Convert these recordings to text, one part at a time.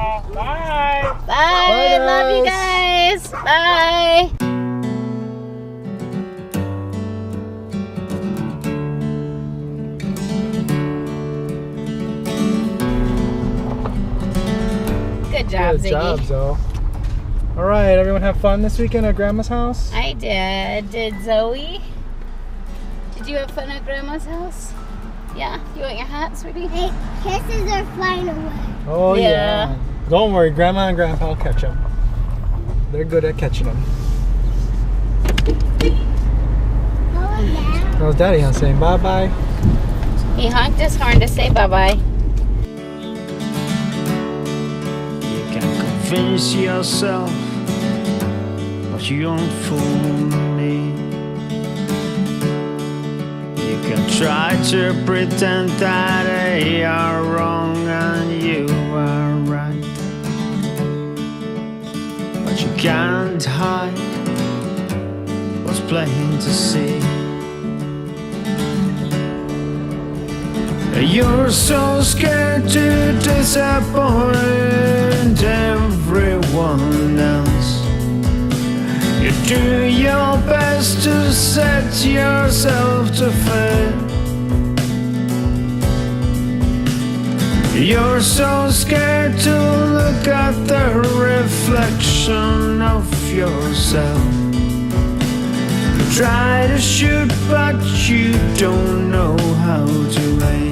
Bye. Bye. Bye. Love you guys. Bye. Good job, Ziggy. Good job, Zoe. All right, everyone have fun this weekend at Grandma's house? I did. Did Zoe? Did you have fun at Grandma's house? Yeah? You want your hat, sweetie? Hey, kisses are flying away. Oh, yeah. Don't worry, Grandma and Grandpa will catch them. They're good at catching them. That was Daddy on saying bye-bye. He honked his horn to say bye-bye. You can convince yourself, but you don't fool me. You can try to pretend that they are wrong and you are right, but you can't hide what's plain to see. You're so scared to disappoint everyone else. You do your best to set yourself to fail. You're so scared to look at the reflection of yourself. You try to shoot, but you don't know how to aim.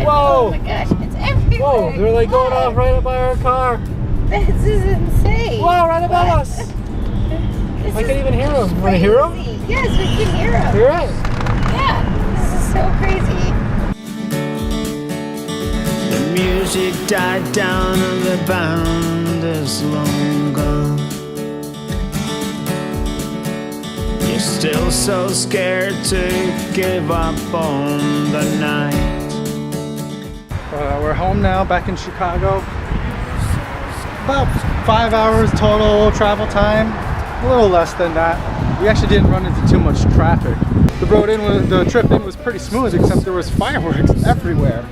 Oh my gosh, it's everywhere. Whoa, they're like going off right up by our car. This is insane. Whoa, right above us. I can't even hear them. You want to hear them? Yes, we can hear them. You're right. Yeah, this is so crazy. The music died down and the band is long gone. You're still so scared to give up on the night. We're home now, back in Chicago. About 5 hours total travel time, a little less than that. We actually didn't run into too much traffic. The trip in was pretty smooth, except there was fireworks everywhere,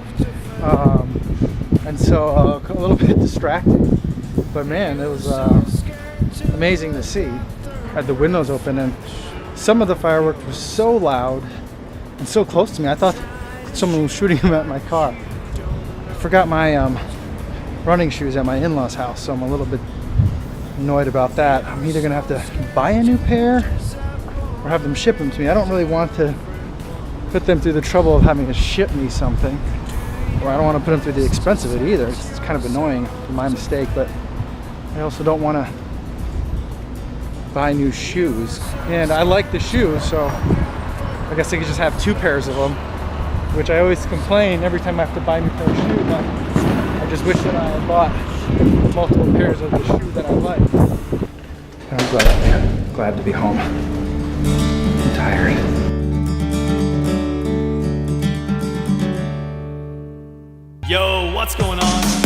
and so a little bit distracting. But man, it was amazing to see. I had the windows open, and some of the fireworks were so loud and so close to me. I thought someone was shooting them at my car. I forgot my running shoes at my in-laws' house, so I'm a little bit annoyed about that. I'm either gonna have to buy a new pair or have them ship them to me. I don't really want to put them through the trouble of having to ship me something, or I don't want to put them through the expense of it either. It's kind of annoying for my mistake, but I also don't want to buy new shoes. And I like the shoes, so I guess I could just have 2 pairs of them, which I always complain every time I have to buy a new pair of shoes. I just wish that I had bought multiple pairs of the shoe that I like. I'm glad to be home. I'm tired. Yo, what's going on?